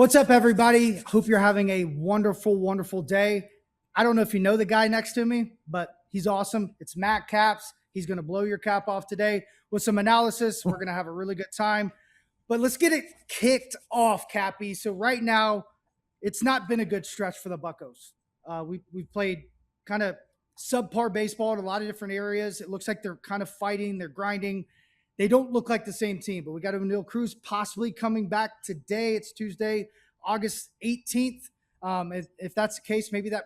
What's up, everybody? Hope you're having a wonderful, wonderful day. I don't know if you know the guy next to me, but he's awesome. It's Matt Capps. He's going to blow your cap off today with some analysis. We're going to have a really good time. But let's get it kicked off, Cappy. So right now, it's not been a good stretch for the Buccos. We've played kind of subpar baseball in a lot of different areas. It looks like they're kind of fighting, they're grinding. They don't look like the same team, but we got O'Neal Cruz possibly coming back today. It's Tuesday, August 18th. If that's the case, maybe that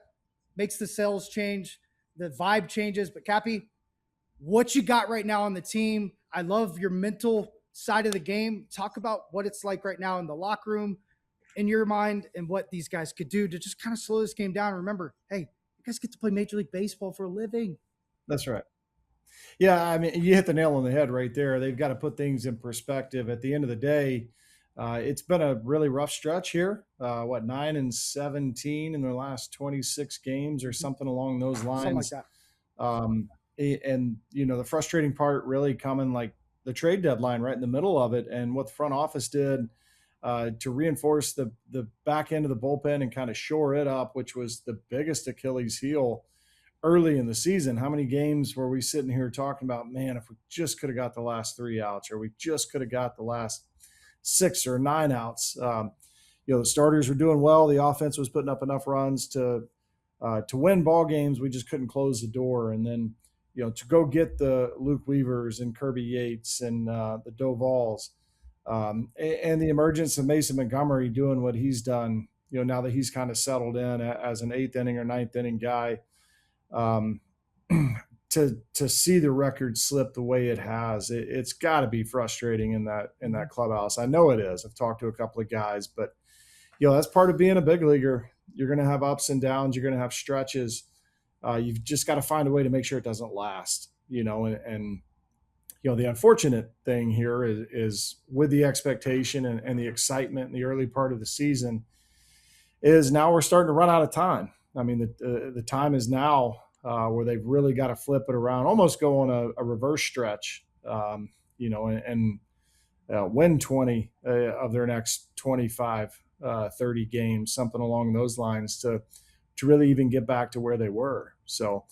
makes the sales change, the vibe changes. But Cappy, what you got right now on the team? I love your mental side of the game. Talk about what it's like right now in the locker room, in your mind, and what these guys could do to just kind of slow this game down. Remember, hey, you guys get to play Major League Baseball for a living. That's right. Yeah, I mean, you hit the nail on the head right there. They've got to put things in perspective. At the end of the day, it's been a really rough stretch here. 9-17 in their last 26 games or something along those lines. Something like that. And the frustrating part really coming like the trade deadline right in the middle of it, and what the front office did to reinforce the back end of the bullpen and kind of shore it up, which was the biggest Achilles heel early in the season. How many games were we sitting here talking about, man, if we just could have got the last 3 outs, or we just could have got the last 6 or 9 outs. The starters were doing well. The offense was putting up enough runs to win ball games. We just couldn't close the door. And then, to go get the Luke Weavers and Kirby Yates and the Dovals and the emergence of Mason Montgomery doing what he's done, now that he's kind of settled in as an 8th inning or 9th inning guy. To see the record slip the way it has, it's got to be frustrating in that clubhouse. I know it is. I've talked to a couple of guys, but that's part of being a big leaguer. You're going to have ups and downs. You're going to have stretches. You've just got to find a way to make sure it doesn't last. And the unfortunate thing here is with the expectation and the excitement in the early part of the season is now we're starting to run out of time. I mean, the time is now where they've really got to flip it around, almost go on a reverse stretch, and win 20 of their next 25, 30 games, something along those lines to really even get back to where they were. So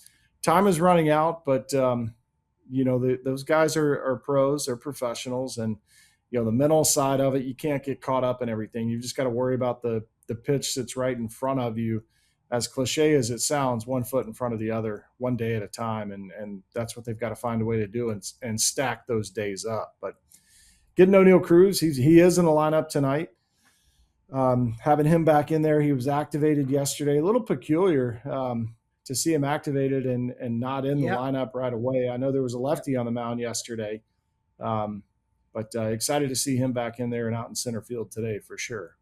time is running out, but, those guys are pros, they're professionals, and, the mental side of it, you can't get caught up in everything. You've just got to worry about the pitch that's right in front of you. As cliche as it sounds, one foot in front of the other, one day at a time. And that's what they've got to find a way to do and stack those days up. But getting O'Neal Cruz, he is in the lineup tonight. Having him back in there, he was activated yesterday. A little peculiar to see him activated and not in the lineup right away. I know there was a lefty on the mound yesterday, but excited to see him back in there and out in center field today for sure.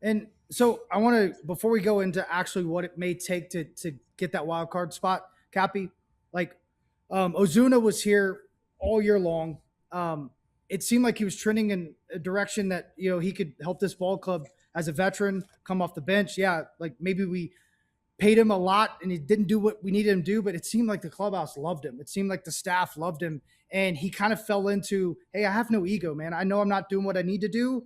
And so I want to, before we go into actually what it may take to get that wild card spot, Cappy, Ozuna was here all year long. It seemed like he was trending in a direction that, he could help this ball club as a veteran come off the bench. Yeah, maybe we paid him a lot and he didn't do what we needed him to do, but it seemed like the clubhouse loved him. It seemed like the staff loved him. And he kind of fell into, hey, I have no ego, man. I know I'm not doing what I need to do.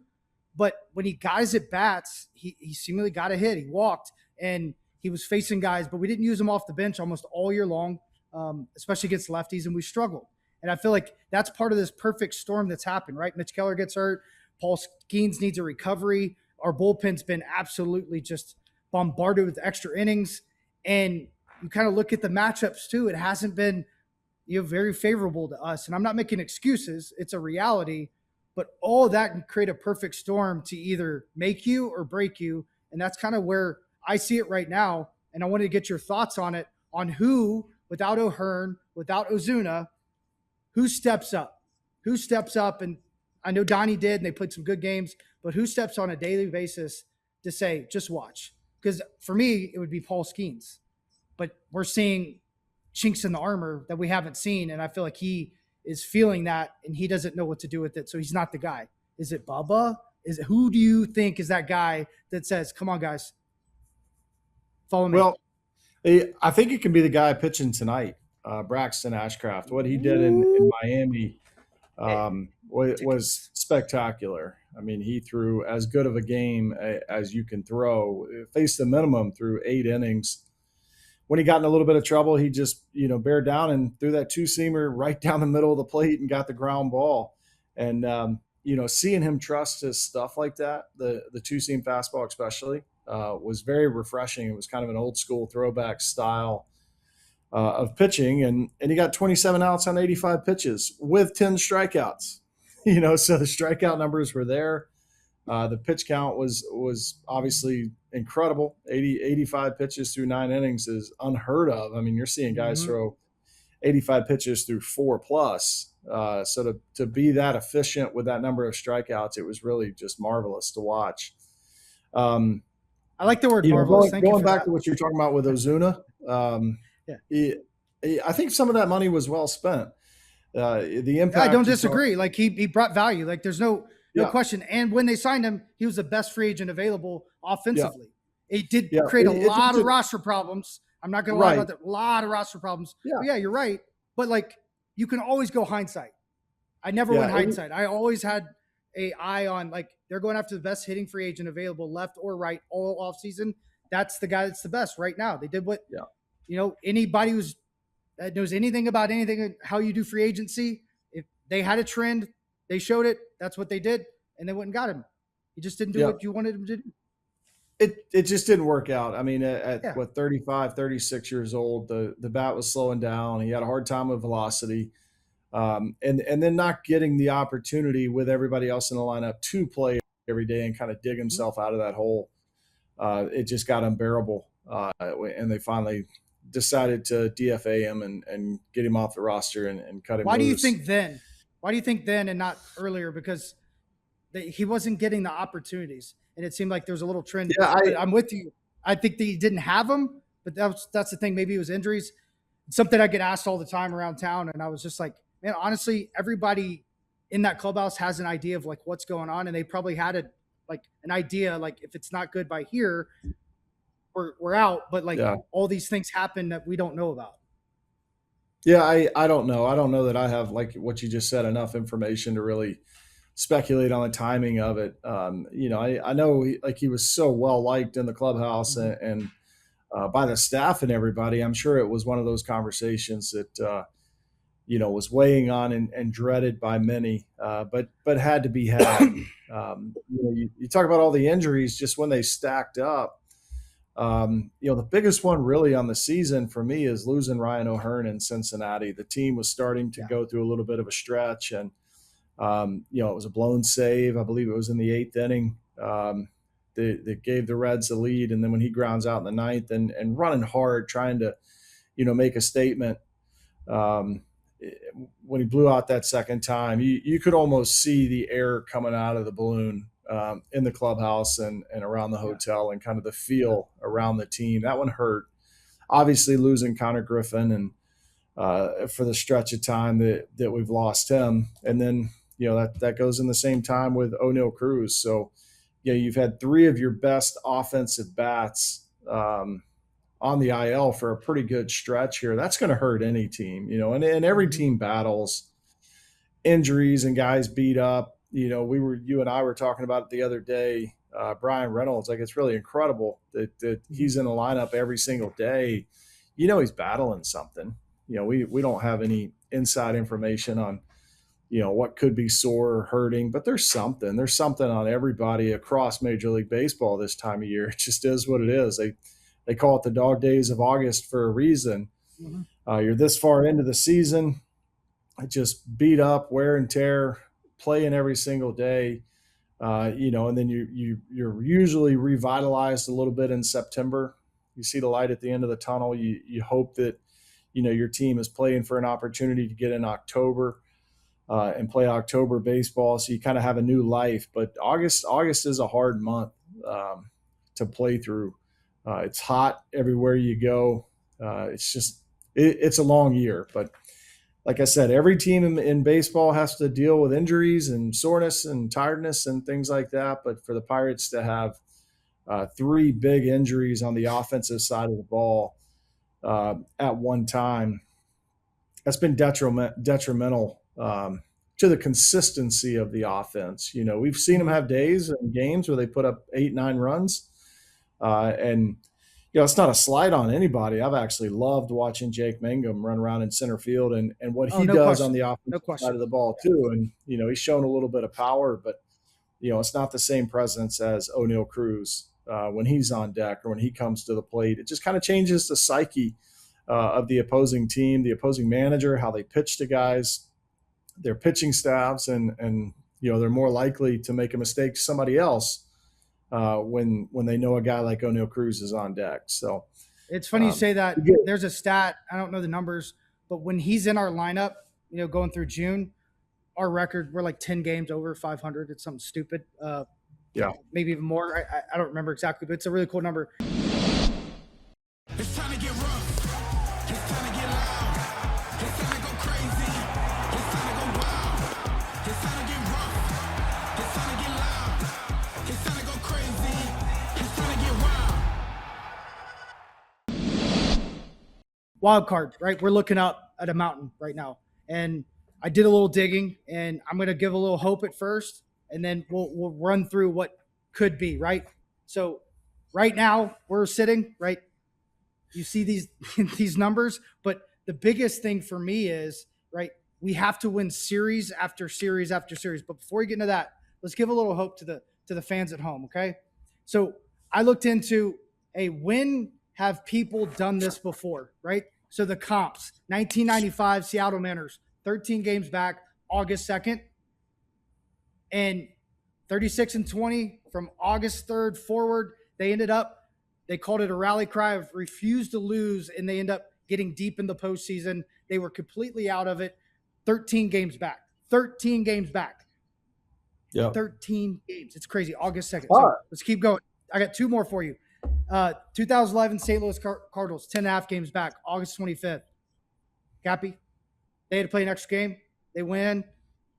But when he got his at bats, he seemingly got a hit. He walked and he was facing guys, but we didn't use him off the bench almost all year long, especially against lefties, and we struggled. And I feel like that's part of this perfect storm that's happened, right? Mitch Keller gets hurt. Paul Skeens needs a recovery. Our bullpen's been absolutely just bombarded with extra innings. And you kind of look at the matchups too. It hasn't been very favorable to us. And I'm not making excuses. It's a reality. But all of that can create a perfect storm to either make you or break you. And that's kind of where I see it right now. And I wanted to get your thoughts on it, on who, without O'Hearn, without Ozuna, who steps up? Who steps up? And I know Donnie did, and they played some good games, but who steps on a daily basis to say, just watch? Because for me, it would be Paul Skeens. But we're seeing chinks in the armor that we haven't seen. And I feel like he is feeling that, and he doesn't know what to do with it. So he's not the guy. Is it Bubba? Who do you think is that guy that says, come on, guys, follow me? Well, I think it can be the guy pitching tonight, Braxton Ashcraft. What he did in Miami was spectacular. I mean, he threw as good of a game as you can throw. Faced the minimum through 8 innings. When he got in a little bit of trouble, he just, bared down and threw that two-seamer right down the middle of the plate and got the ground ball. And, seeing him trust his stuff like that, the two-seam fastball especially, was very refreshing. It was kind of an old school throwback style of pitching. And he got 27 outs on 85 pitches with 10 strikeouts, so the strikeout numbers were there. The pitch count was obviously incredible. 85 pitches through 9 innings is unheard of. I mean, you're seeing guys throw 85 pitches through 4+. So to be that efficient with that number of strikeouts, it was really just marvelous to watch. I like the word marvelous. Going back to what you're talking about with Ozuna, I think some of that money was well spent. The impact. I don't disagree. Like he brought value. Like there's no question. And when they signed him, he was the best free agent available offensively. He did create a lot of roster problems. I'm not going to lie about that. A lot of roster problems. Yeah, you're right. But like you can always go hindsight. I never went hindsight. I always had an eye on like they're going after the best hitting free agent available, left or right, all offseason. That's the guy that's the best right now. They did what anybody that knows anything about anything, how you do free agency. If they had a trend, they showed it. That's what they did, and they went and got him. He just didn't do what you wanted him to do. It just didn't work out. I mean, at 35, 36 years old, the bat was slowing down. He had a hard time with velocity, and then not getting the opportunity with everybody else in the lineup to play every day and kind of dig himself out of that hole. It just got unbearable, and they finally decided to DFA him and get him off the roster and cut him loose. Why do you think then? Why do you think then and not earlier? Because he wasn't getting the opportunities, and it seemed like there was a little trend. Yeah, I'm with you. I think that he didn't have them, but that's the thing. Maybe it was injuries. It's something I get asked all the time around town, and I was just like, man, honestly, everybody in that clubhouse has an idea of like what's going on, and they probably had an idea like if it's not good by here, we're out. But like all these things happen that we don't know about. Yeah, I don't know. I don't know that I have, like what you just said, enough information to really speculate on the timing of it. I know he was so well liked in the clubhouse and by the staff and everybody. I'm sure it was one of those conversations that was weighing on and dreaded by many, but had to be had. You talk about all the injuries just when they stacked up. The biggest one really on the season for me is losing Ryan O'Hearn in Cincinnati. The team was starting to go through a little bit of a stretch, and it was a blown save. I believe it was in the 8th inning. That gave the Reds the lead, and then when he grounds out in the 9th and running hard, trying to, make a statement. When he blew out that second time, you could almost see the air coming out of the balloon in the clubhouse and around the hotel, and kind of the feel around the team. That one hurt. Obviously losing Connor Griffin and for the stretch of time that we've lost him. And then, that goes in the same time with O'Neal Cruz. So, you've had 3 of your best offensive bats on the IL for a pretty good stretch here. That's going to hurt any team, and every team battles injuries and guys beat up. You and I were talking about it the other day, Brian Reynolds. Like, it's really incredible that he's in the lineup every single day. He's battling something. We don't have any inside information on, what could be sore or hurting, but there's something on everybody across Major League Baseball this time of year. It just is what it is. They call it the dog days of August for a reason. You're this far into the season, just beat up, wear and tear, playing every single day, and then you're usually revitalized a little bit in September. You see the light at the end of the tunnel. You hope that, your team is playing for an opportunity to get in October and play October baseball. So you kind of have a new life, but August is a hard month to play through. It's hot everywhere you go. It's a long year, but like I said, every team in baseball has to deal with injuries and soreness and tiredness and things like that. But for the Pirates to have 3 big injuries on the offensive side of the ball at one time, that's been detrimental to the consistency of the offense. We've seen them have days and games where they put up 8-9 runs, and it's not a slight on anybody. I've actually loved watching Jake Mangum run around in center field and what Oh, he no does on question. the No offensive side question. of the ball too. And he's shown a little bit of power, but it's not the same presence as O'Neal Cruz when he's on deck or when he comes to the plate. It just kind of changes the psyche of the opposing team, the opposing manager, how they pitch to guys, their pitching staffs, and they're more likely to make a mistake to somebody else when they know a guy like O'Neal Cruz is on deck. So It's funny you say that. yeah. There's a stat, I don't know the numbers, but when he's in our lineup, going through June, our record, we're like 10 games over 500. It's something stupid. Yeah. Maybe even more. I don't remember exactly, but it's a really cool number. It's time to get rough. It's time to get loud. It's time to go crazy. It's time to go wild. It's time to get rough. It's time to get loud. It's time to go crazy. It's time to get wild. Wild card, right? We're looking up at a mountain right now. And I did a little digging, and I'm going to give a little hope at first, and then we'll run through what could be, right? So right now we're sitting, right? You see these numbers, but the biggest thing for me is, right, we have to win series after series after series. But before we get into that, let's give a little hope to the fans at home, okay? So I looked into when have people done this before, right? So the comps, 1995 Seattle Mariners, 13 games back, August 2nd, and 36-20 from August 3rd forward. They called it a rally cry of refuse to lose, and they end up getting deep in the postseason. They were completely out of it. 13 games back. 13 games back. Yeah. 13 games. It's crazy. August 2nd. All So right. let's keep going. I got two more for you. 2011 St. Louis Cardinals, 10.5 games back, August 25th. Cappy, they had to play an extra game. They win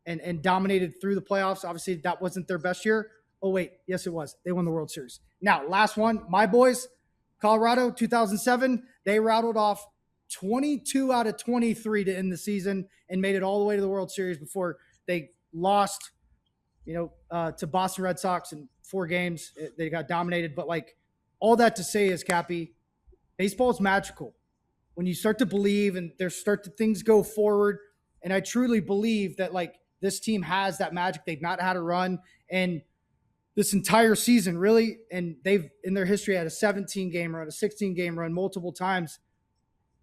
and dominated through the playoffs. Obviously, that wasn't their best year. Oh, wait. Yes, it was. They won the World Series. Now, last one, my boys, Colorado, 2007. They rattled off 22 out of 23 to end the season and made it all the way to the World Series before they lost, to Boston Red Sox in 4 games. They got dominated. But, all that to say is, Cappy, baseball is magical. When you start to believe and things go forward, and I truly believe that, this team has that magic. They've not had a run, and this entire season, really, and they've, in their history, had a 17-game run, a 16-game run multiple times.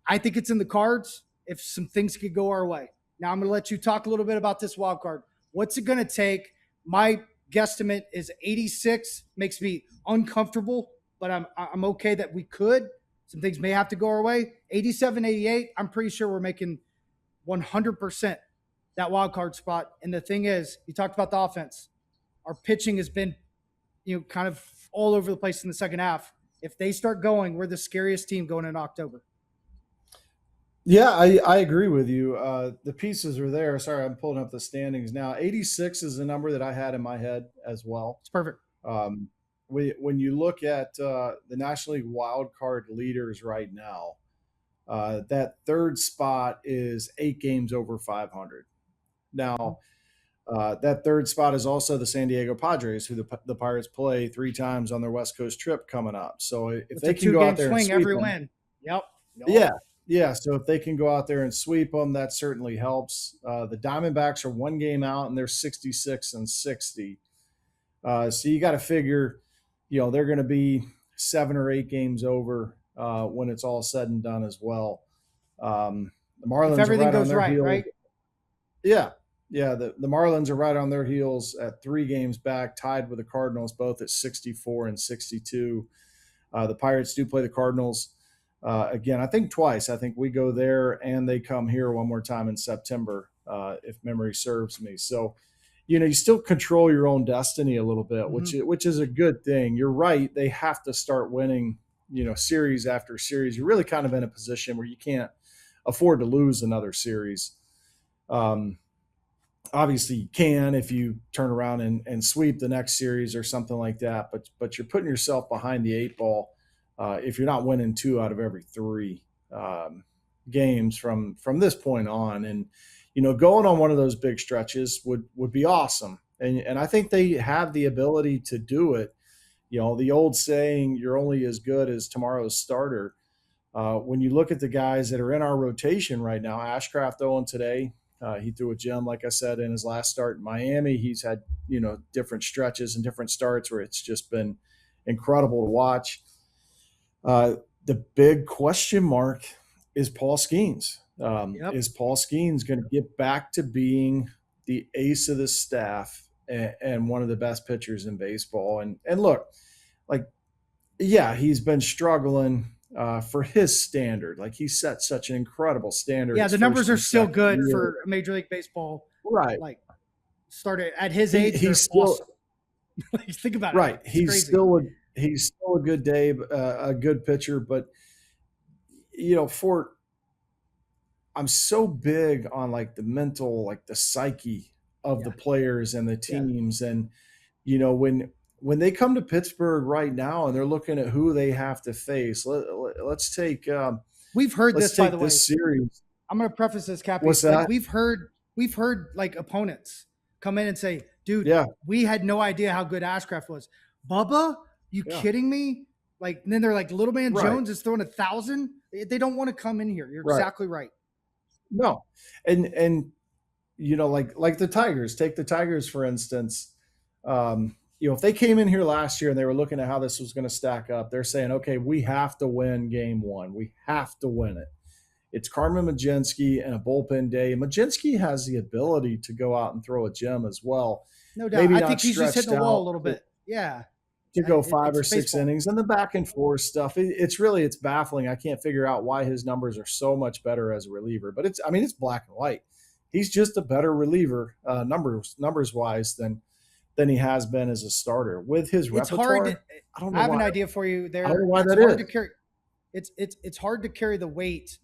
I think it's in the cards if some things could go our way. Now, I'm going to let you talk a little bit about this wild card. What's it going to take? My guesstimate is 86. Makes me uncomfortable, but I'm okay that we could. Some things may have to go our way. 87, 88, I'm pretty sure we're making 100% that wild card spot. And the thing is, you talked about the offense. Our pitching has been, kind of all over the place in the second half. If they start going, we're the scariest team going in October. Yeah, I agree with you. The pieces are there. Sorry, I'm pulling up the standings now. 86 is the number that I had in my head as well. It's perfect. When you look at the National League wild card leaders right now, that third spot is 8 games over 500. Now, that third spot is also the San Diego Padres, who the Pirates play 3 times on their West Coast trip coming up. So if they can go out there and sweep every them, win. Yep. Yeah. So if they can go out there and sweep them, that certainly helps. The Diamondbacks are 1 game out, and they're 66-60. So you got to figure, they're going to be 7 or 8 games over when it's all said and done as well. The Marlins, if everything are right goes on their right, heels. right? Yeah. The Marlins are right on their heels at 3 games back, tied with the Cardinals, both at 64 and 62. The Pirates do play the Cardinals again, I think twice. I think we go there and they come here one more time in September, if memory serves me. So, you still control your own destiny a little bit, which is a good thing. You're right. They have to start winning, series after series. You're really kind of in a position where you can't afford to lose another series. Obviously you can if you turn around and sweep the next series or something like that, but you're putting yourself behind the 8 ball if you're not winning 2 out of every 3 games from this point on. And going on one of those big stretches would be awesome. And I think they have the ability to do it. The old saying, you're only as good as tomorrow's starter. When you look at the guys that are in our rotation right now, Ashcraft Owen today, he threw a gem, like I said, in his last start in Miami. He's had, different stretches and different starts where it's just been incredible to watch. The big question mark is Paul Skeens. Is Paul Skeens going to get back to being the ace of the staff and one of the best pitchers in baseball? And look, he's been struggling for his standard. He set such an incredible standard. Yeah, the numbers are still good for Major League Baseball. Right. Started at his age. He's still awesome. Think about it. Right. He's still a good a good pitcher, but I'm so big on the mental, the psyche of the players and the teams. And, when they come to Pittsburgh right now and they're looking at who they have to face, let's take, we've heard this, by the way, series. I'm going to preface this, Cappy. What's that? We've heard opponents come in and say, dude, we had no idea how good Ashcraft was. Bubba, you kidding me? And then they're like, little man Jones is throwing 1,000. They don't want to come in here. You're exactly right. No. And like the Tigers, take the Tigers, for instance. If they came in here last year and they were looking at how this was going to stack up, they're saying, okay, we have to win game one. We have to win it. It's Carmen Mlodzinski and a bullpen day. Mlodzinski has the ability to go out and throw a gem as well. No doubt. I think he's just hitting the wall a little bit. Yeah. To go 5 or 6 innings, and the back and forth stuff. It's baffling. I can't figure out why his numbers are so much better as a reliever, but it's black and white. He's just a better reliever numbers wise than he has been as a starter with his repertoire. I have an idea for you there. I don't know why that is. It's hard to carry the weight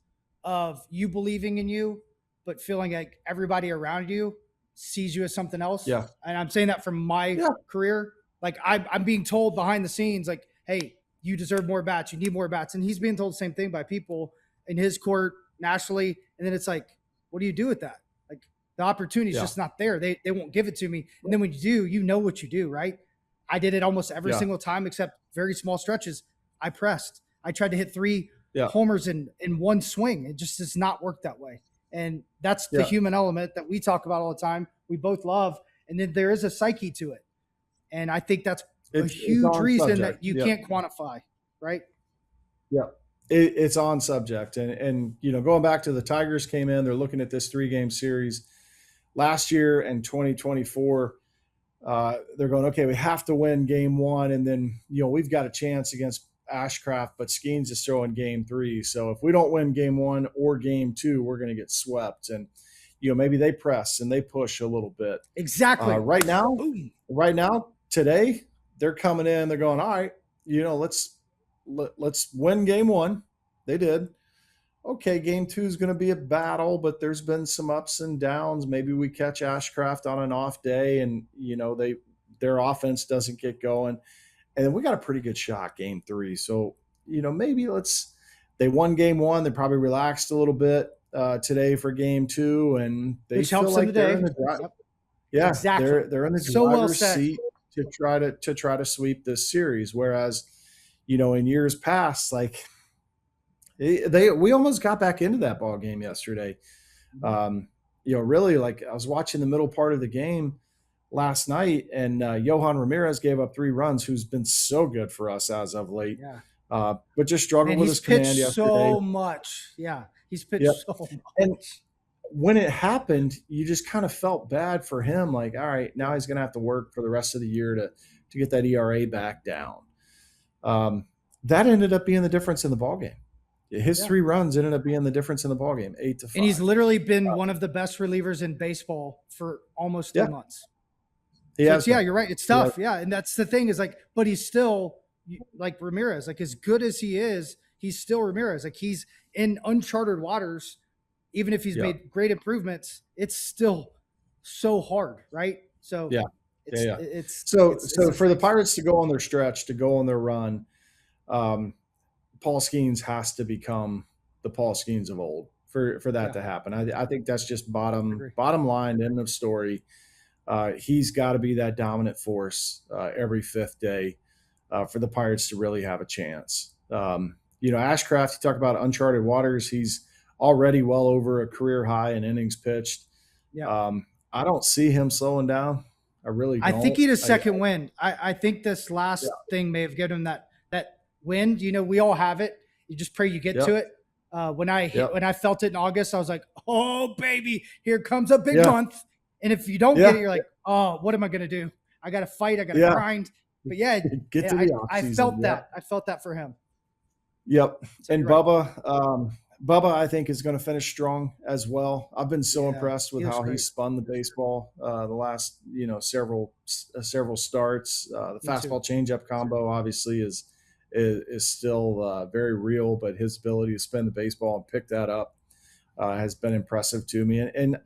of you believing in you, but feeling like everybody around you sees you as something else. Yeah. And I'm saying that from my career. I'm being told behind the scenes, hey, you deserve more bats. You need more bats. And he's being told the same thing by people in his court nationally. And then it's what do you do with that? The opportunity is just not there. They won't give it to me. And then when you do, you know what you do, right? I did it almost every single time except very small stretches. I pressed. I tried to hit 3 homers in one swing. It just does not work that way. And that's the human element that we talk about all the time. We both love. And then there is a psyche to it. And I think that's a huge reason that you can't quantify, right? Yeah, it's on subject. And going back to the Tigers came in, they're looking at this 3-game series. Last year in 2024, they're going, okay, we have to win game 1. And then, we've got a chance against Ashcraft, but Skeens is throwing game 3. So if we don't win game 1 or game 2, we're going to get swept. And, maybe they press and they push a little bit. Exactly. Right now, today, they're coming in, they're going, all right, let's win game 1. They did. Okay, game 2 is going to be a battle, but there's been some ups and downs. Maybe we catch Ashcraft on an off day and, their offense doesn't get going. And then we got a pretty good shot game 3. So, maybe they won game 1. They probably relaxed a little bit today for game 2. And they feel like they're in the drive. Yeah, exactly. They're in the driver's seat to try to sweep this series. Whereas, in years past, we almost got back into that ball game yesterday. Really, I was watching the middle part of the game last night, and Johan Ramirez gave up 3 runs, who's been so good for us as of late. Yeah. But just struggled with his command yesterday. So much. Yeah, he's pitched so much. And when it happened, you just kind of felt bad for him. All right, now he's going to have to work for the rest of the year to get that ERA back down. That ended up being the difference in the ballgame. His 3 runs ended up being the difference in the ballgame, 8-5. And he's literally been one of the best relievers in baseball for almost 2 months. You're right. It's tough. Yeah. And that's the thing is but he's still like Ramirez, as good as he is, he's still Ramirez. He's in uncharted waters. Even if he's made great improvements, it's still so hard, right? So So for the Pirates to go on their stretch, to go on their run, Paul Skeens has to become the Paul Skeens of old for that to happen. I think that's just bottom line, end of story. He's got to be that dominant force every fifth day for the Pirates to really have a chance. Ashcraft, you talk about uncharted waters. He's already well over a career high in innings pitched. Yeah. I don't see him slowing down. I really don't. I think he had a second wind. I think this last thing may have given him that wind. We all have it. You just pray you get to it. When I felt it in August, I was like, oh, baby, here comes a big month. And if you don't get it, you're like, oh, what am I going to do? I got to fight. I got to grind. But I felt that. I felt that for him. Yep. So and Bubba, I think, is going to finish strong as well. I've been so impressed with how he spun the baseball the last, several starts. The fastball changeup combo obviously is still very real, but his ability to spin the baseball and pick that up has been impressive to me. And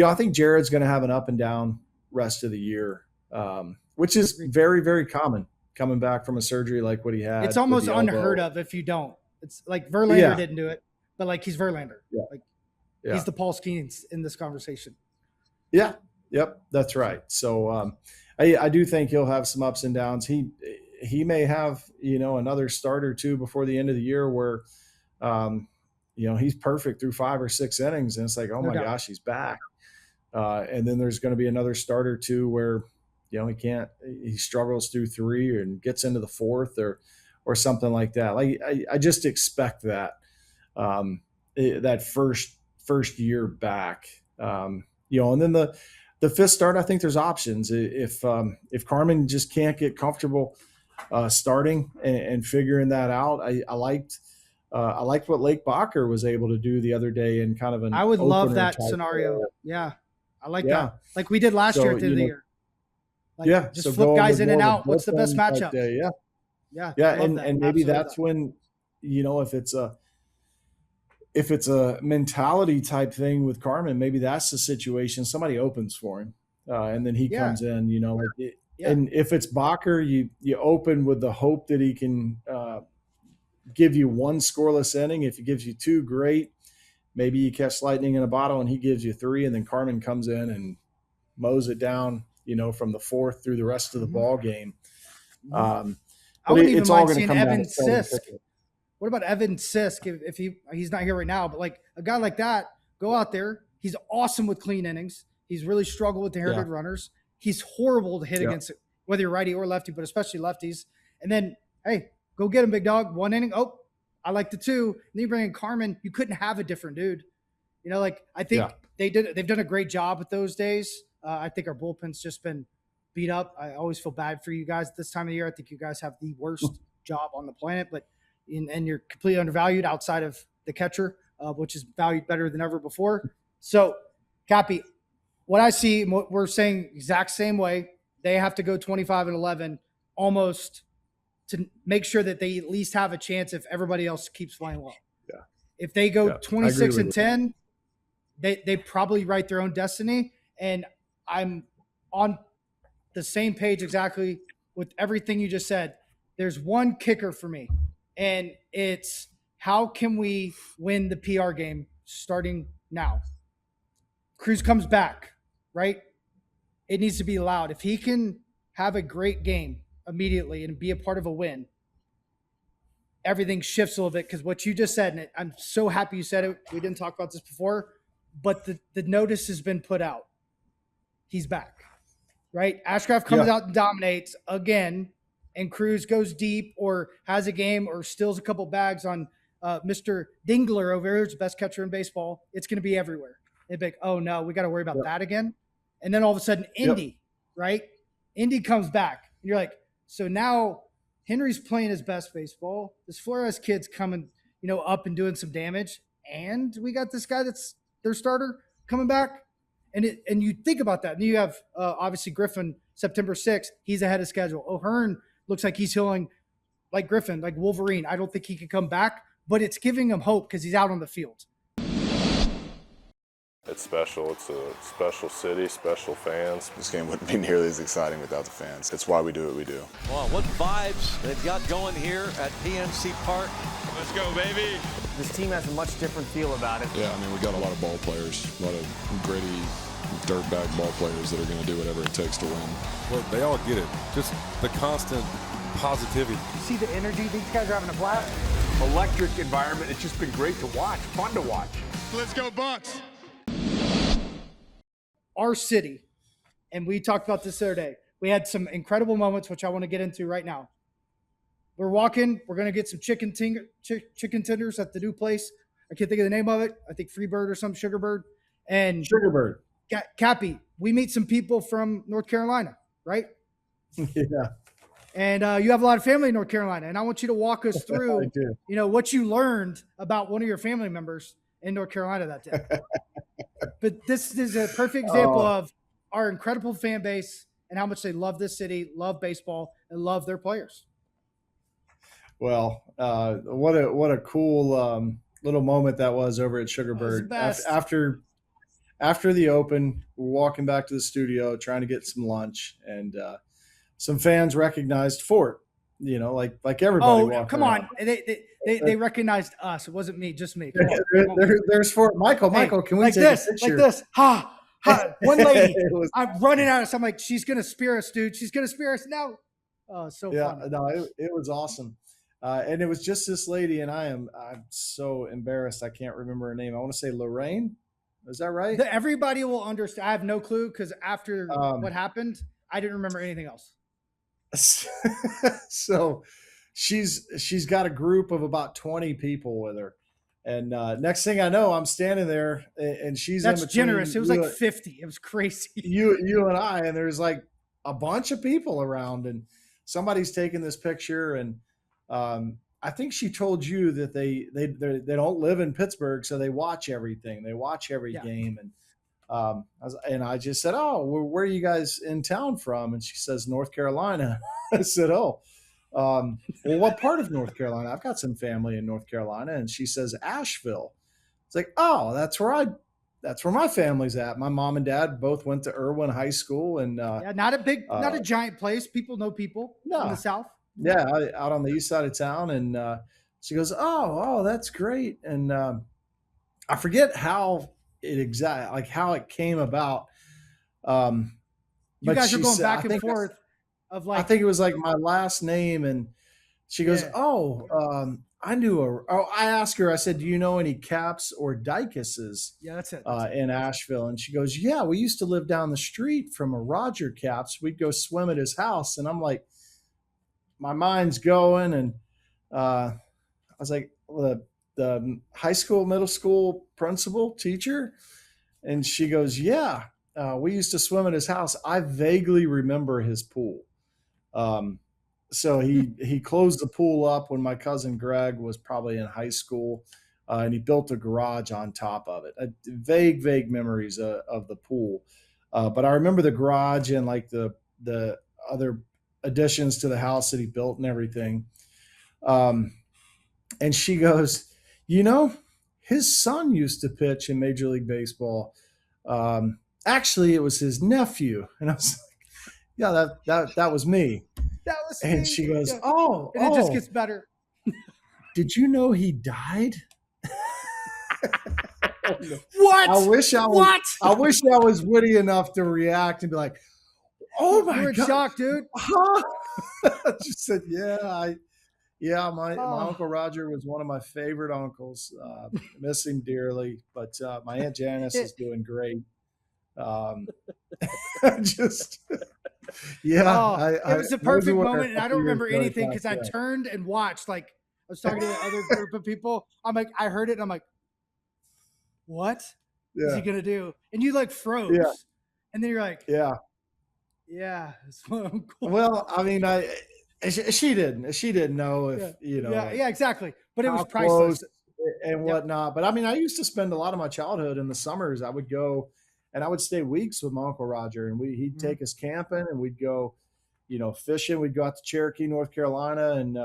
I think Jared's going to have an up and down rest of the year, which is very, very common coming back from a surgery like what he had. It's almost unheard of if you don't. It's like Verlander didn't do it. But he's Verlander. He's the Paul Skeens in this conversation. Yeah. Yep. That's right. So I do think he'll have some ups and downs. He may have, another start or two before the end of the year where, he's perfect through 5 or 6 innings. And it's like, oh my gosh, he's back. And then there's going to be another start or two where, he struggles through 3 and gets into the 4th or something like that. I just expect that. That first year back, and then the 5th start, I think there's options. If Carmen just can't get comfortable starting and figuring that out, I liked what Lake Bacher was able to do the other day in kind of an. I would love that scenario. Yeah, I like that. Like we did last year at the end of the year. Just flip guys in and out. What's the best matchup? Yeah, and maybe that's when if it's a mentality type thing with Carmen, maybe that's the situation. Somebody opens for him, and then he comes in. And if it's Bacher, you open with the hope that he can give you 1 scoreless inning. If he gives you 2, great. Maybe you catch lightning in a bottle and he gives you 3, and then Carmen comes in and mows it down. From the 4th through the rest of the ball game. I wouldn't even mind seeing Evan Sisk. What about Evan Sisk if he's not here right now? But a guy like that, go out there. He's awesome with clean innings. He's really struggled with inherited runners. He's horrible to hit against it, whether you're righty or lefty, but especially lefties. And then, hey, go get him, big dog. 1 inning. Oh, I like the 2. And then you bring in Carmen. You couldn't have a different dude. I think they've done a great job with those days. I think our bullpen's just been beat up. I always feel bad for you guys this time of the year. I think you guys have the worst job on the planet, and you're completely undervalued outside of the catcher, which is valued better than ever before. So, Cappy, what I see, what we're saying exact same way, they have to go 25-11 almost to make sure that they at least have a chance if everybody else keeps playing well. Yeah. If they go 26-10, they probably write their own destiny. And I'm on the same page exactly with everything you just said. There's one kicker for me, and it's how can we win the PR game starting now? Cruz comes back, right? It needs to be loud. If he can have a great game immediately and be a part of a win, everything shifts a little bit because what you just said, and I'm so happy you said it. We didn't talk about this before, but the notice has been put out. He's back, right? Ashcraft comes out and dominates again, and Cruz goes deep or has a game or steals a couple bags on Mr. Dingler over here, who's the best catcher in baseball. It's going to be everywhere. They'd be like, oh, no, we got to worry about that again. And then all of a sudden, Indy, right? Indy comes back. And you're like, so now Henry's playing his best baseball. This Flores kid's coming, up and doing some damage. And we got this guy that's their starter coming back. And you think about that. And you have, obviously, Griffin, September 6th. He's ahead of schedule. O'Hearn looks like he's healing like Griffin, like Wolverine. I don't think he can come back, but it's giving him hope because he's out on the field. It's special. It's a special city, special fans. This game wouldn't be nearly as exciting without the fans. It's why we do what we do. Well, what vibes they've got going here at PNC Park. Let's go, baby. This team has a much different feel about it. Yeah, I mean, we got a lot of ball players, a lot of gritty, dirtbag ball players that are going to do whatever it takes to win. Well, they all get it. Just the constant positivity. You see the energy? These guys are having a blast. Electric environment. It's just been great to watch, fun to watch. Let's go Bucs. Our city, and we talked about this the other day, we had some incredible moments, which I want to get into right now. We're walking. We're going to get some chicken tenders at the new place. I can't think of the name of it. I think Freebird or some Sugarbird. And Sugarbird. Cappy, we meet some people from North Carolina, right? Yeah. And you have a lot of family in North Carolina. And I want you to walk us through, I do. what you learned about one of your family members in North Carolina that day. But this is a perfect example of our incredible fan base and how much they love this city, love baseball, and love their players. Well, what a cool little moment that was over at Sugarbird. After the open, we're walking back to the studio trying to get some lunch, and some fans recognized Fort. Like everybody. Oh, come on! They recognized us. It wasn't me, just me. Come on. There's Fort. Michael, can we like take this, a picture? like this? Ha! One lady. I'm running out of. So I'm like, she's gonna spear us, dude. She's gonna spear us now. Oh, so fun. No, it was awesome. And it was just this lady, and I'm so embarrassed. I can't remember her name. I want to say Lorraine. Is that right? Everybody will understand. I have no clue because after what happened, I didn't remember anything else. So she's got a group of about 20 people with her. And next thing I know, I'm standing there, and she's That's in between. Generous. It was like 50. It was crazy. You and I, and there's like a bunch of people around, and somebody's taking this picture, and I think she told you that they don't live in Pittsburgh, so they watch everything. They watch every game, and I just said, "Oh, where are you guys in town from?" And she says, "North Carolina." I said, "Oh, well, what part of North Carolina?" I've got some family in North Carolina, and she says Asheville. It's like, "Oh, that's where my family's at." My mom and dad both went to Irwin High School, and not a giant place. People know people in the South. Yeah, out on the east side of town, and she goes, "Oh, that's great." And I forget how it came about. You guys are going back and forth of like. I think it was like my last name, and she goes, I asked her. I said, "Do you know any Capps or Dykuses?" Yeah, that's it. In Asheville, and she goes, "Yeah, we used to live down the street from a Roger Capps. We'd go swim at his house." And I'm like, my mind's going, and I was like, the high school, middle school principal teacher, and she goes, "Yeah, we used to swim at his house." I vaguely remember his pool. So he closed the pool up when my cousin Greg was probably in high school, and he built a garage on top of it. Vague memories of the pool, but I remember the garage and like the other additions to the house that he built and everything. And she goes, his son used to pitch in Major League Baseball. Actually, it was his nephew. And I was like, yeah, that was me. That was and me. She goes, yeah. Oh, and it just gets better. Did you know he died? What? I wish I was witty enough to react and be like, "Oh my You're in God. shock, dude." Huh? I just said, my Uncle Roger was one of my favorite uncles. Miss him dearly, but my Aunt Janice is doing great. It was a perfect moment, and I don't remember anything because I turned and watched. Like I was talking to the other group of people. I'm like, I heard it, and I'm like, what is he gonna do? And you like froze, and then you're like, yeah, that's my uncle. Well, I mean, she didn't know if Yeah, exactly. But it was priceless and whatnot. But I mean, I used to spend a lot of my childhood in the summers. I would go and I would stay weeks with my Uncle Roger, and he'd take us camping, and we'd go, fishing. We'd go out to Cherokee, North Carolina, and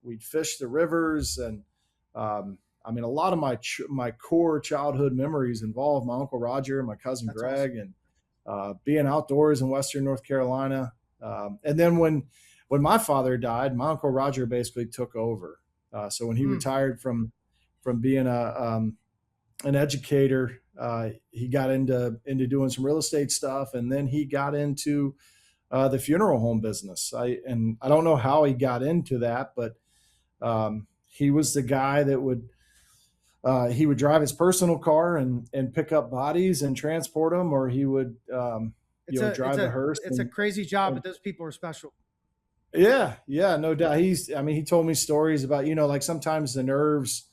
we'd fish the rivers. And I mean, a lot of my core childhood memories involve my Uncle Roger and my cousin Greg, awesome. And being outdoors in Western North Carolina. And then when my father died, my Uncle Roger basically took over. So when he retired from being an educator. He got into doing some real estate stuff, and then he got into the funeral home business. I don't know how he got into that, but he was the guy that would drive his personal car and pick up bodies and transport them, or he would drive the hearse. It's a crazy job, but those people are special. Yeah, no doubt. He told me stories about, like sometimes the nerves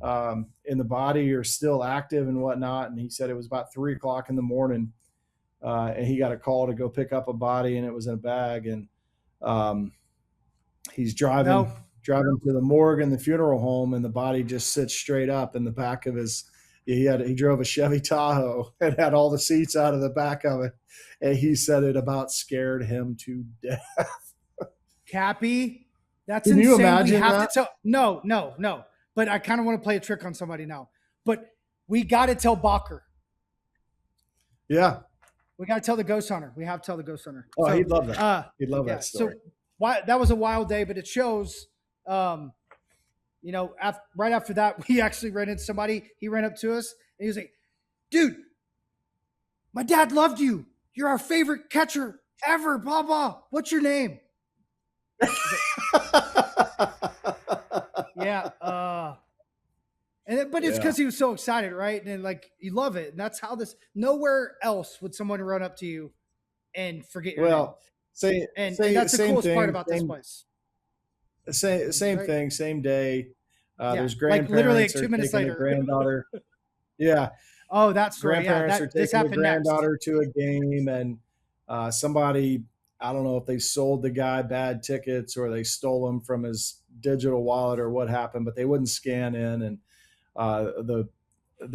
in the body are still active and whatnot. And he said it was about 3:00 in the morning, and he got a call to go pick up a body, and it was in a bag. And he's driving to the morgue and the funeral home, and the body just sits straight up in the back of his. He drove a Chevy Tahoe and had all the seats out of the back of it, and he said it about scared him to death. Cappy, that's Can insane. you imagine we have that? to tell. No. But I kind of want to play a trick on somebody now. But we got to tell Bacher. Yeah. We got to tell the ghost hunter. We have to tell the ghost hunter. Oh, he'd love that. He'd love that story. So that was a wild day, but it shows. Right after that, we actually ran into somebody. He ran up to us and he was like, "Dude, my dad loved you. You're our favorite catcher ever. Blah blah. What's your name?" Yeah. But it's because he was so excited, right? And like you love it, and that's how this. Nowhere else would someone run up to you and forget your name. And that's the coolest part about this place. Same Right? thing, same day. There's Like grandparents. literally like 2 minutes later. Granddaughter. Yeah. Oh, that's right. Grandparents Yeah, are this taking the happened next. granddaughter to a game, and somebody, I don't know if they sold the guy bad tickets or they stole them from his digital wallet or what happened, but they wouldn't scan in. And the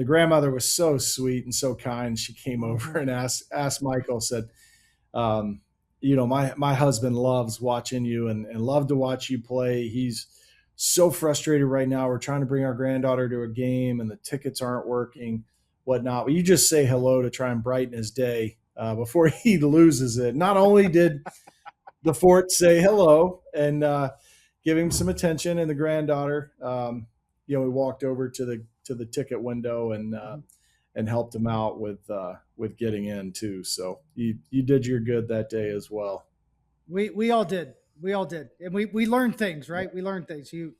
grandmother was so sweet and so kind. She came over and asked Michael, said, my husband loves watching you and loved to watch you play. He's so frustrated right now. We're trying to bring our granddaughter to a game and the tickets aren't working, whatnot. But you just say hello to try and brighten his day before he loses it. Not only did the Fort say hello and give him some attention, and the granddaughter, we walked over to the ticket window and helped him out with getting in too. So you did your good that day as well. We all did. And we learned things, right? We learned things. You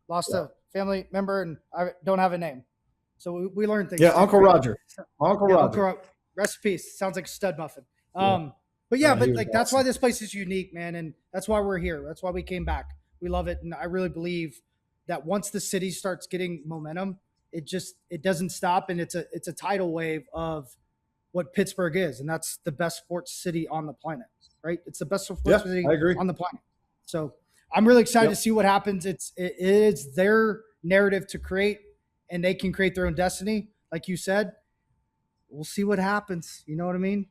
lost a family member and I don't have a name. So we learned things. Yeah, Uncle Roger. Uncle Roger. Rest in peace. Sounds like a stud muffin. Yeah. But that's awesome. why this place is unique, man. And that's why we're here. That's why we came back. We love it. And I really believe that once the city starts getting momentum, it doesn't stop. And it's a tidal wave of what Pittsburgh is. And that's the best sports city on the planet, right? It's the best sports city on the planet. So I'm really excited to see what happens. It is their narrative to create, and they can create their own destiny. Like you said, we'll see what happens. You know what I mean?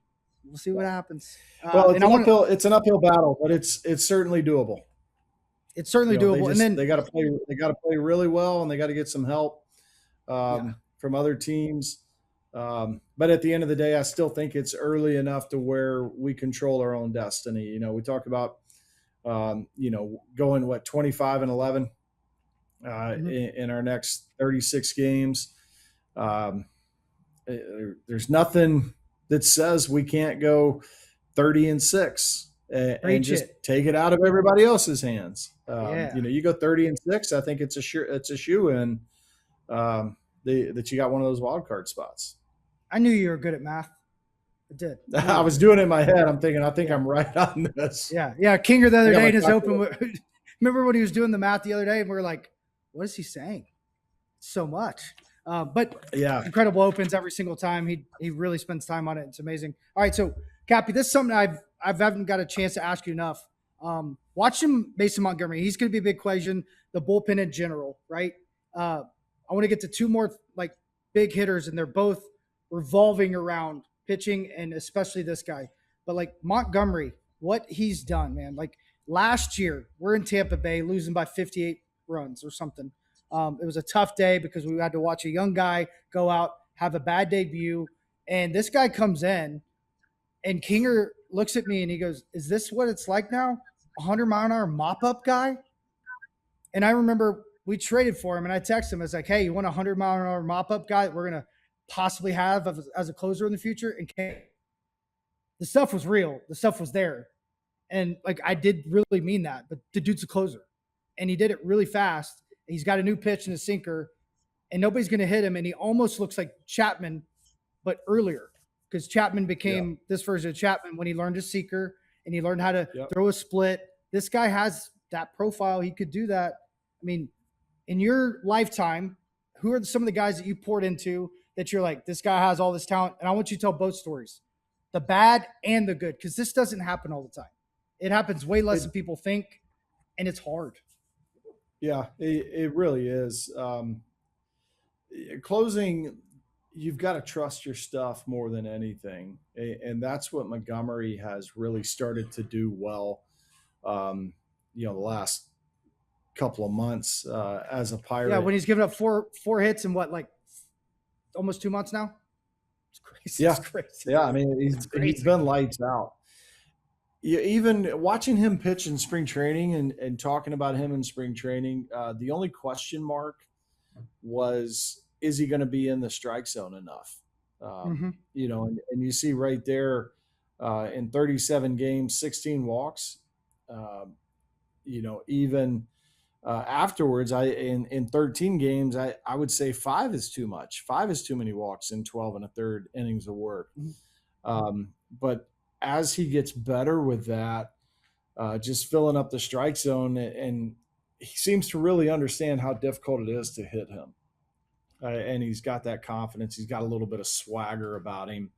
We'll see what happens. Well, it's an uphill battle, but it's certainly doable. It's certainly doable. And then they got to play really well, and they got to get some help from other teams. But at the end of the day, I still think it's early enough to where we control our own destiny. We talk about, going 25-11 in our next 36 games. There's nothing that says we can't go 30-6 and just take it out of everybody else's hands. You go 30-6. I think it's a shoe-in that you got one of those wild card spots. I knew you were good at math. I did. I was doing it in my head. I'm thinking, I think I'm right on this. Yeah. Kinger the other day in his open. Remember when he was doing the math the other day, and we were like, "What is he saying? So much." But incredible opens every single time. He really spends time on it. It's amazing. All right, so Cappy, this is something I haven't got a chance to ask you enough. Watching Mason Montgomery, he's going to be a big equation. The bullpen in general, right? I want to get to two more big hitters, and they're both revolving around pitching, and especially this guy. But Montgomery, what he's done, man. Last year, we're in Tampa Bay losing by 58 runs or something. It was a tough day because we had to watch a young guy go out, have a bad debut. And this guy comes in, and Kinger looks at me and he goes, "Is this what it's like now? 100-mile-an-hour mop-up guy?" And I remember we traded for him, and I texted him. I was like, hey, you want a 100-mile-an-hour mop-up guy that we're going to possibly have as a closer in the future? And the stuff was real. The stuff was there. And, like, I did really mean that. But the dude's a closer. And he did it really fast. He's got a new pitch and a sinker, and nobody's going to hit him. And he almost looks like Chapman, but earlier, because Chapman became this version of Chapman when he learned his seeker and he learned how to throw a split. This guy has that profile. He could do that. I mean, in your lifetime, who are some of the guys that you poured into that you're like, this guy has all this talent? And I want you to tell both stories, the bad and the good, because this doesn't happen all the time. It happens way less than people think, and it's hard. Yeah, it really is. Closing, you've got to trust your stuff more than anything. And that's what Montgomery has really started to do well, the last couple of months as a Pirate. Yeah, when he's given up four hits in like almost 2 months now? It's crazy. Yeah. It's crazy. Yeah, I mean, he's been lights out. Even watching him pitch in spring training and talking about him in spring training, the only question mark was, is he going to be in the strike zone enough? And you see right there in 37 games, 16 walks, even afterwards, in 13 games, I would say 5 is too much. 5 is too many walks in 12 and a third innings of work. But as he gets better with that, just filling up the strike zone, and he seems to really understand how difficult it is to hit him. And he's got that confidence. He's got a little bit of swagger about him,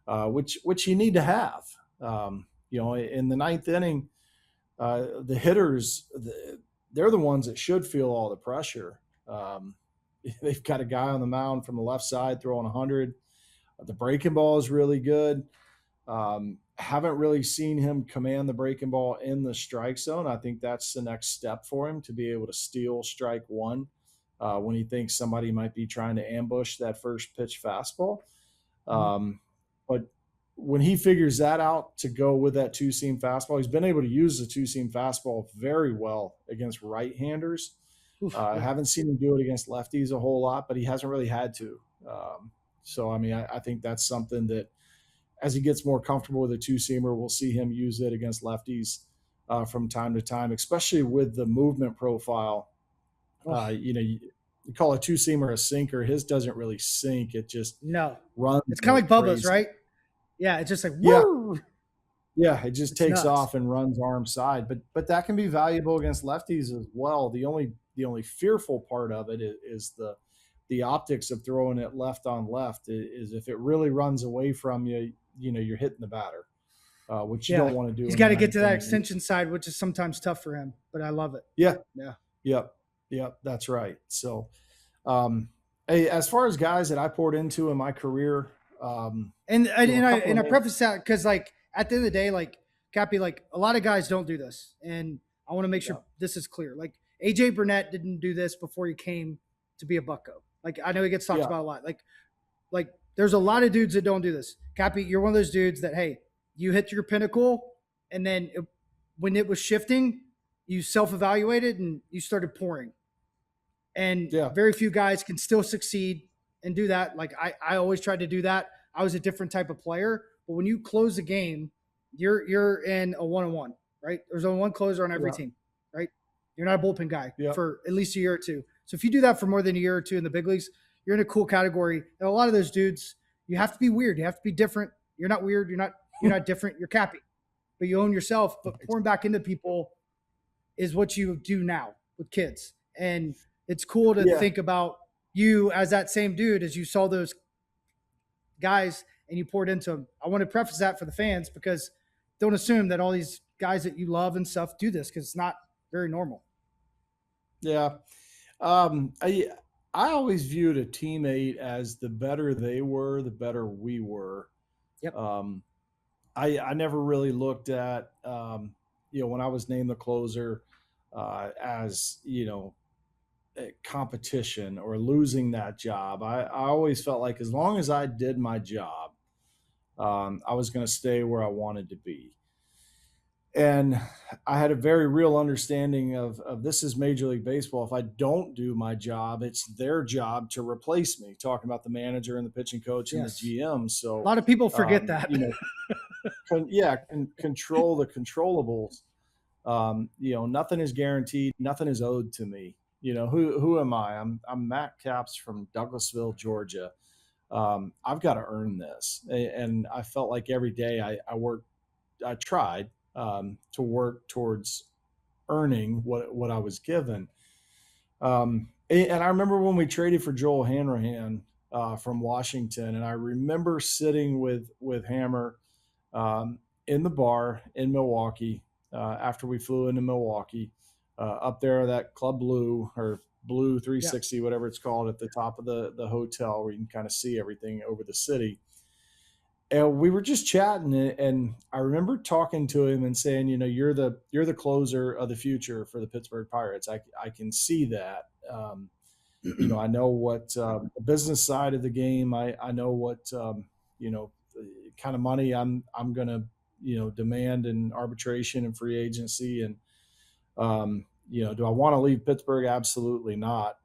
which you need to have. In the ninth inning, the hitters, they're the ones that should feel all the pressure. They've got a guy on the mound from the left side throwing 100. The breaking ball is really good. Haven't really seen him command the breaking ball in the strike zone. I think that's the next step for him, to be able to steal strike one when he thinks somebody might be trying to ambush that first pitch fastball. But when he figures that out, to go with that two-seam fastball, he's been able to use the two-seam fastball very well against right-handers. I haven't seen him do it against lefties a whole lot, but he hasn't really had to. I think that's something that, as he gets more comfortable with a two-seamer, we'll see him use it against lefties from time to time, especially with the movement profile. You call a two-seamer a sinker. His doesn't really sink. It just runs. It's kind of like Bubba's, crazy. Right? Yeah, it's just like, woo! Yeah, it just takes nuts. off and runs arm side. But that can be valuable against lefties as well. The only fearful part of it is the optics of throwing it left on left. Is if it really runs away from you, you're hitting the batter, which you don't want to do. He's got to get to that extension side, which is sometimes tough for him, but I love it. Yep, that's right. So, as far as guys that I poured into in my career, and I preface that because, like, at the end of the day, like, Cappy, like, a lot of guys don't do this, and I want to make sure this is clear. Like, AJ Burnett didn't do this before he came to be a Bucco. Like, I know he gets talked about a lot. Like there's a lot of dudes that don't do this. Cappy, you're one of those dudes that, hey, you hit your pinnacle, and then when it was shifting, you self-evaluated and you started pouring. And very few guys can still succeed and do that. Like, I always tried to do that. I was a different type of player. But when you close the game, you're in a one-on-one, right? There's only one closer on every team, right? You're not a bullpen guy for at least a year or two. So if you do that for more than a year or two in the big leagues, you're in a cool category. And a lot of those dudes, you have to be weird. You have to be different. You're not weird. You're not different. You're Cappy. But you own yourself. But pouring back into people is what you do now with kids. And it's cool to think about you as that same dude as you saw those guys and you poured into them. I want to preface that for the fans, because don't assume that all these guys that you love and stuff do this, because it's not very normal. Yeah. I always viewed a teammate as the better they were, the better we were. Yep. I never really looked at, when I was named the closer as, a competition or losing that job. I always felt like as long as I did my job, I was going to stay where I wanted to be. And I had a very real understanding of this is Major League Baseball. If I don't do my job, it's their job to replace me, talking about the manager and the pitching coach and Yes. the GM. So A lot of people forget that. Control the controllables. Nothing is guaranteed. Nothing is owed to me. Who am I? I'm Matt Capps from Douglasville, Georgia. I've got to earn this. And I felt like every day I tried to work towards earning what I was given. And I remember when we traded for Joel Hanrahan from Washington, and I remember sitting with Hammer in the bar in Milwaukee after we flew into Milwaukee, up there, that Club Blue or Blue 360, whatever it's called, at the top of the hotel where you can kind of see everything over the city. And we were just chatting, and I remember talking to him and saying, you're the closer of the future for the Pittsburgh Pirates. I can see that. I know what the business side of the game. I know what kind of money I'm going to demand in arbitration and free agency. And do I want to leave Pittsburgh? Absolutely not.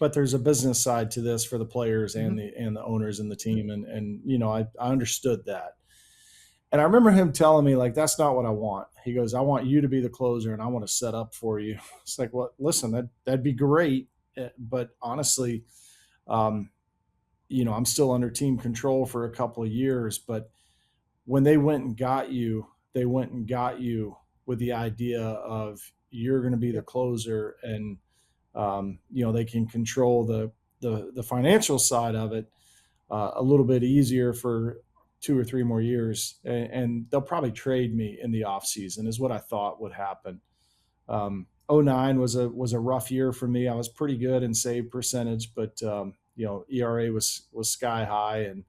But there's a business side to this for the players and the owners and the team. And I understood that. And I remember him telling me, like, that's not what I want. He goes, I want you to be the closer and I want to set up for you. It's like, well, listen, that'd be great. But honestly, I'm still under team control for a couple of years. But when they went and got you with the idea of you're going to be the closer, and they can control the financial side of it a little bit easier for 2 or 3 more years, and they'll probably trade me in the off season is what I thought would happen. 09 was a rough year for me. I was pretty good in save percentage, but ERA was sky high, and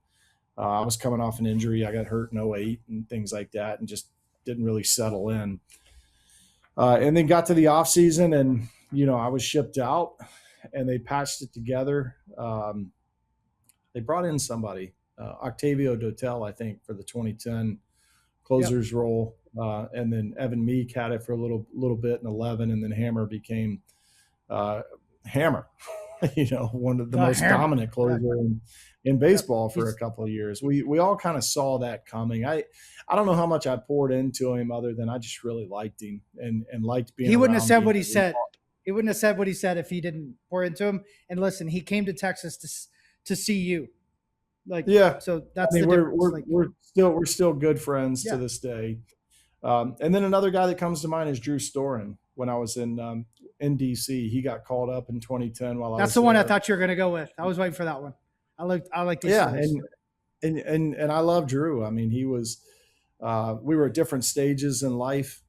I was coming off an injury. I got hurt in 08 and things like that, and just didn't really settle in. And then got to the off season, and I was shipped out, and they patched it together. They brought in somebody, Octavio Dotel, I think, for the 2010 closers role. And then Evan Meek had it for a little bit in 11, and then Hammer became Hammer, one of the most dominant closer in baseball for a couple of years. We all kind of saw that coming. I don't know how much I poured into him other than I just really liked him and liked being. He wouldn't have said what he he said. He wouldn't have said what he said if he didn't pour into him. And listen, he came to Texas to see you. So that's the difference. We're still good friends to this day. And then another guy that comes to mind is Drew Storen. When I was in DC, he got called up in 2010 while I was That's the one I thought you were going to go with. I was waiting for that one. I like these stories. And I love Drew. I mean, he was we were at different stages in life.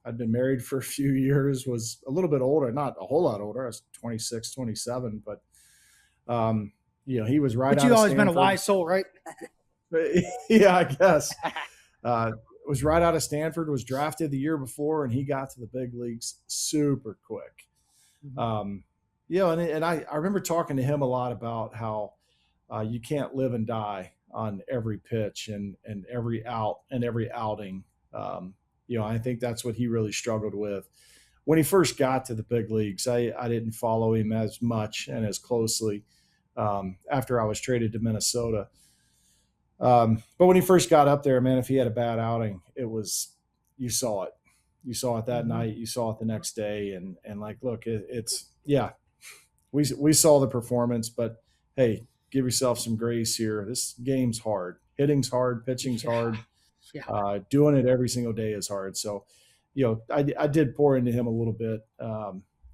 I'd been married for a few years, was a little bit older, not a whole lot older. I was 26, 27, but he was right out of Stanford. But you've always been a wise soul, right? Yeah, I guess. Was right out of Stanford, was drafted the year before, and he got to the big leagues super quick. And I remember talking to him a lot about how you can't live and die on every pitch and every out and every outing. I think that's what he really struggled with. When he first got to the big leagues, I didn't follow him as much and as closely after I was traded to Minnesota. But when he first got up there, man, if he had a bad outing, you saw it. You saw it that night. You saw it the next day. And like, look, we saw the performance, but hey, give yourself some grace here. This game's hard. Hitting's hard. Pitching's hard. Yeah. Doing it every single day is hard. So, I did pour into him a little bit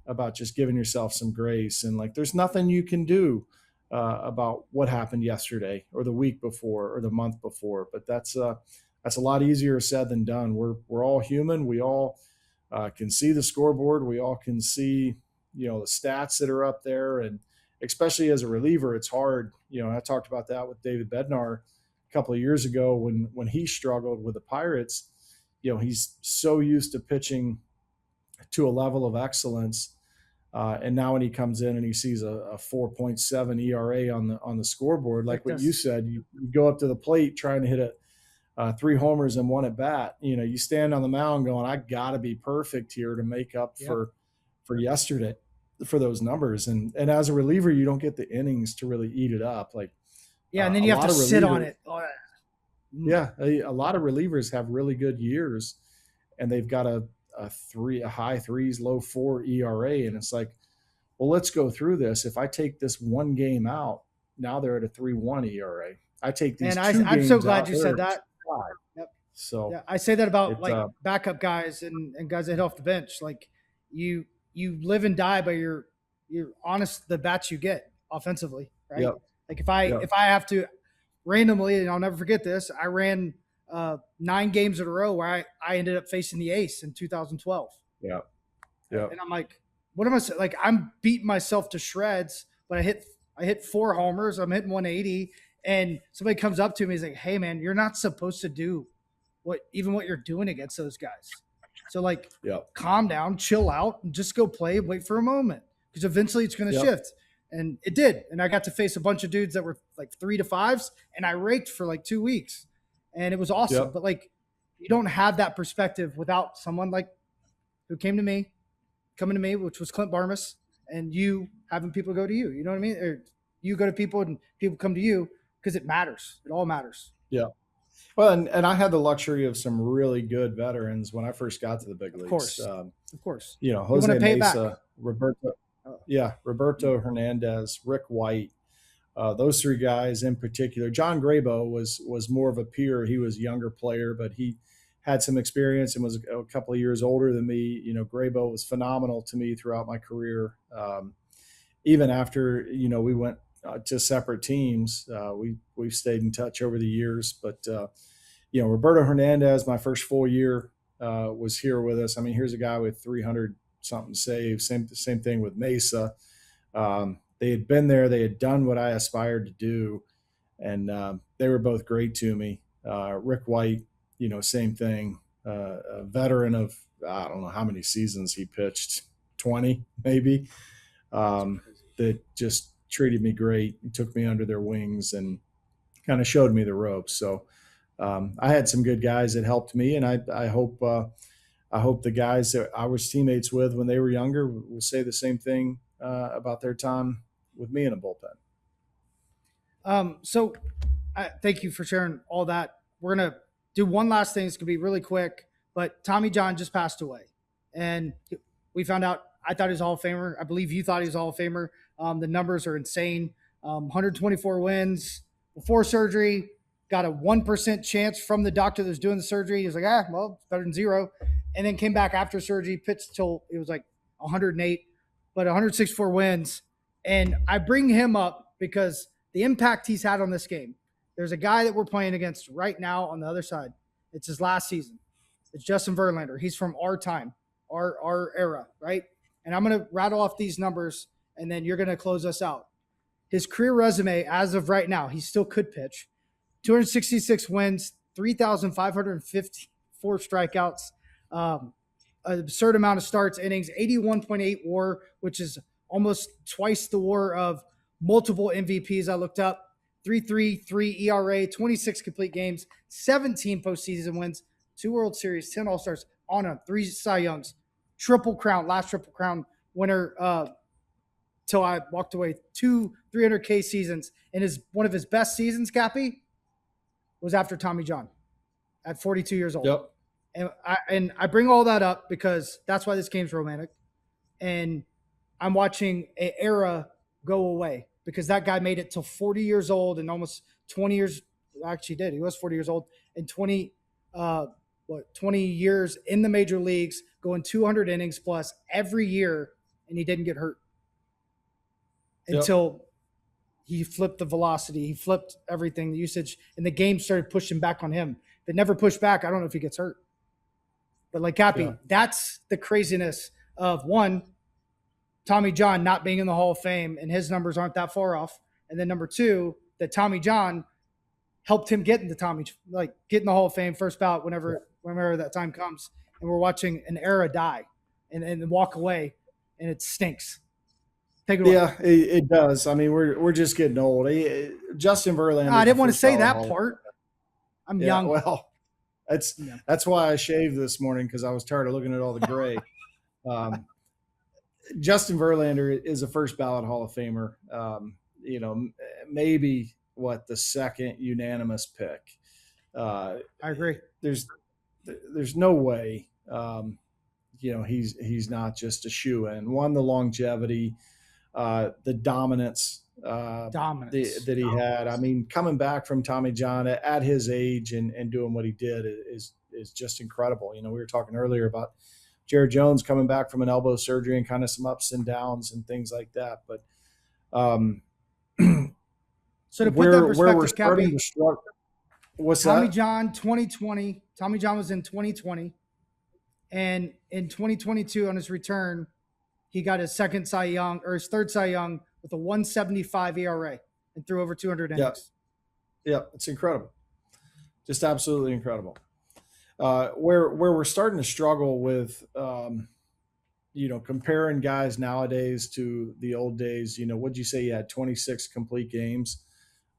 about just giving yourself some grace. And like, there's nothing you can do about what happened yesterday or the week before or the month before. But that's a lot easier said than done. We're all human. We all can see the scoreboard. We all can see, the stats that are up there. And especially as a reliever, it's hard. I talked about that with David Bednar a couple of years ago when he struggled with the Pirates. He's so used to pitching to a level of excellence. And now when he comes in and he sees a 4.7 ERA on the scoreboard, like what you said, you go up to the plate trying to hit 3 homers and 1 at bat. You stand on the mound going, I got to be perfect here to make up for yesterday for those numbers. And as a reliever, you don't get the innings to really eat it up. And then you have to sit on it. Yeah, a lot of relievers have really good years, and they've got a high 3s, low 4 ERA, and it's like, well, let's go through this. If I take this one game out, now they're at a 3.1 ERA. I take these. And I'm so glad you said that. Yep. So I say that about backup guys and guys that hit off the bench. Like you live and die by your honest the bats you get offensively, right? Yep. Like if I have to randomly, and I'll never forget this, I ran 9 games in a row where I ended up facing the ace in 2012. Yeah. And I'm like, what am I saying? Like I'm beating myself to shreds, but I hit 4 homers. I'm hitting 180, and somebody comes up to me and is like, hey man, you're not supposed to do what you're doing against those guys. So calm down, chill out, and just go play, wait for a moment, because eventually it's going to shift. And it did. And I got to face a bunch of dudes that were like 3 to 5s, and I raked for like 2 weeks, and it was awesome. Yep. But you don't have that perspective without someone who coming to me, which was Clint Barmas, and you having people go to you. You know what I mean? Or you go to people and people come to you, because it matters. It all matters. Yeah. Well, and I had the luxury of some really good veterans when I first got to the big leagues. Of course. Jose Mesa, Roberto Hernandez, Rick White, those 3 guys in particular. John Grabo was more of a peer. He was a younger player, but he had some experience and was a couple of years older than me. Grabo was phenomenal to me throughout my career. Even after, we went to separate teams, we've stayed in touch over the years. But, Roberto Hernandez, my first full year, was here with us. I mean, here's a guy with 300 something saves. Same thing with Mesa. They had been there. They had done what I aspired to do, and they were both great to me. Rick White, same thing. A veteran of, I don't know how many seasons he pitched, 20 maybe. That just treated me great, took me under their wings, and kind of showed me the ropes. So I had some good guys that helped me, and I hope the guys that I was teammates with when they were younger will say the same thing about their time with me in a bullpen. So thank you for sharing all that. We're going to do one last thing. It's going to be really quick, but Tommy John just passed away, and we found out, I thought he was a Hall of Famer. I believe you thought he was a Hall of Famer. The numbers are insane. 124 wins before surgery, got a 1% chance from the doctor that was doing the surgery. He was like, well, it's better than 0. And then came back after surgery, pitched till it was like 108, but 164 wins. And I bring him up because the impact he's had on this game. There's a guy that we're playing against right now on the other side. It's his last season. It's Justin Verlander. He's from our time, our era, right? And I'm going to rattle off these numbers, and then you're going to close us out. His career resume, as of right now, he still could pitch. 266 wins, 3,554 strikeouts, absurd amount of starts, innings, 81.8 WAR, which is almost twice the WAR of multiple MVPs I looked up. 3.33 ERA, 26 complete games, 17 postseason wins, 2 World Series, 10 All-Stars, on a 3 Cy Youngs, Triple Crown, last Triple Crown winner till I walked away, 2 300K seasons. And one of his best seasons, Cappy, was after Tommy John at 42 years old. Yep. And I bring all that up because that's why this game's romantic. And I'm watching an era go away because that guy made it till 40 years old and almost 20 years. Actually did. He was 40 years old and 20 years in the major leagues, going 200 innings plus every year, and he didn't get hurt until he flipped the velocity. He flipped everything, the usage, and the game started pushing back on him. If it never pushed back, I don't know if he gets hurt. But like Cappy, that's the craziness of, one, Tommy John not being in the Hall of Fame, and his numbers aren't that far off. And then number 2, that Tommy John helped him get in the Hall of Fame first ballot whenever that time comes. And we're watching an era die and walk away, and it stinks. Take it away. Yeah, it does. I mean, we're just getting old. Justin Verlander. I didn't want to say that part. I'm young. Well, that's why I shaved this morning, because I was tired of looking at all the gray. Justin Verlander is a first ballot Hall of Famer. Maybe the second unanimous pick. I agree. There's no way. He's not just a shoo-in. One, the longevity, the dominance that he had. I mean, coming back from Tommy John at his age and doing what he did is just incredible. We were talking earlier about Jared Jones coming back from an elbow surgery and kind of some ups and downs and things like that. But so to put that in where we're perspective, starting Cappy, to struggle. What's Tommy that? John 2020. Tommy John was in 2020, and in 2022 on his return, he got his third Cy Young with a 1.75 ERA and threw over 200 innings. Yeah, it's incredible, just absolutely incredible. Where we're starting to struggle with, comparing guys nowadays to the old days. What'd you say? You had 26 complete games.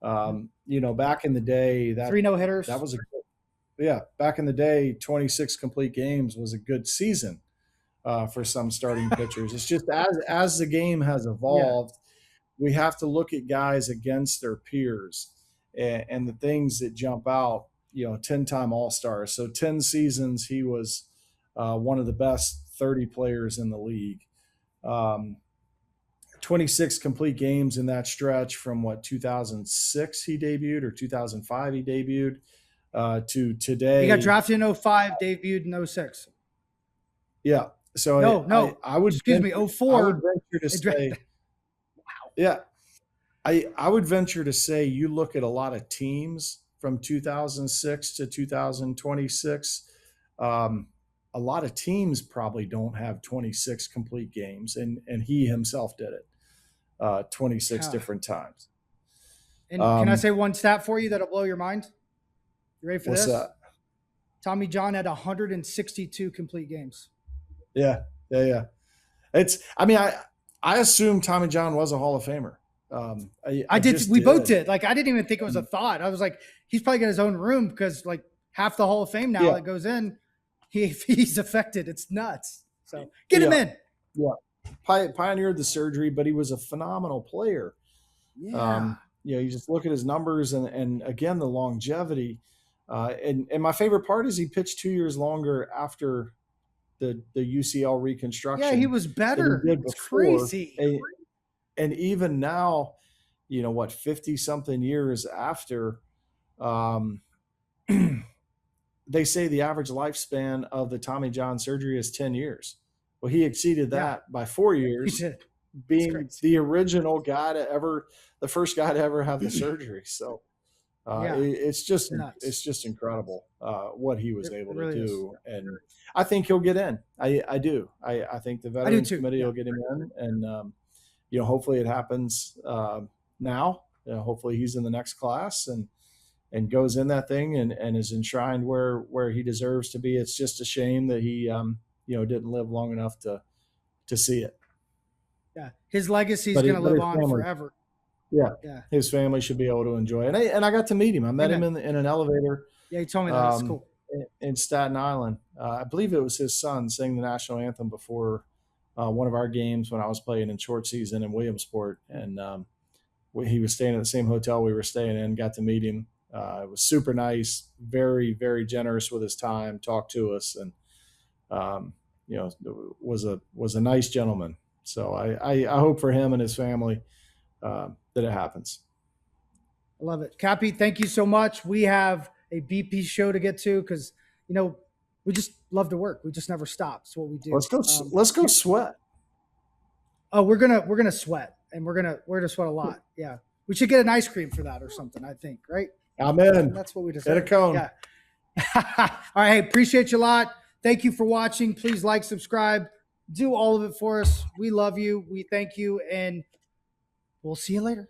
Back in the day, 3 no-hitters. That was back in the day, 26 complete games was a good season for some starting pitchers. It's just as the game has evolved, we have to look at guys against their peers and the things that jump out. 10-time All-Star. So 10 seasons, he was one of the best 30 players in the league. 26 complete games in that stretch from 2006 he debuted, or 2005 he debuted, to today. He got drafted in 05, debuted in 06. Yeah. So no. I would, excuse me, 04. I would venture to say, wow. Yeah. I would venture to say you look at a lot of teams from 2006 to 2026. A lot of teams probably don't have 26 complete games, and he himself did it 26 different times. And can I say one stat for you that'll blow your mind? You ready for what's this? That? Tommy John had 162 complete games. Yeah. I assumed Tommy John was a Hall of Famer. I did. We both did. I didn't even think it was a thought. I was like, he's probably got his own room, because half the Hall of Fame now that goes in, he's affected. It's nuts. So get him in. Yeah. Pioneered the surgery, but he was a phenomenal player. Yeah. You just look at his numbers and again, the longevity. And my favorite part is he pitched 2 years longer after the UCL reconstruction. Yeah, he was better. It's crazy. And even now, 50 something years after, they say the average lifespan of the Tommy John surgery is 10 years. Well, he exceeded that by 4 years, being the original guy the first guy to ever have the surgery. So it's just incredible what he was able to do. And I think he'll get in. I do. I think the Veterans Committee will get him in, and hopefully it happens now. Hopefully he's in the next class and goes in that thing and is enshrined where he deserves to be. It's just a shame that he didn't live long enough to see it. Yeah, his legacy is going to live on forever. Yeah, his family should be able to enjoy it. And I got to meet him. I met him in an elevator. Yeah, he told me that. It's cool. In Staten Island. I believe it was his son sang the national anthem before one of our games when I was playing in short season in Williamsport. And he was staying at the same hotel we were staying in, got to meet him. It was super nice, very, very generous with his time, talked to us, and was a nice gentleman. So I hope for him and his family that it happens. I love it. Cappy, thank you so much. We have a BP show to get to, because we just love to work. We just never stop. It's what we do. Let's go sweat. Oh, we're gonna sweat, and we're gonna sweat a lot. Yeah, we should get an ice cream for that or something. I think, right? I'm in. That's what we deserve. Get a cone. Yeah. All right. Hey, appreciate you a lot. Thank you for watching. Please like, subscribe, do all of it for us. We love you. We thank you, and we'll see you later.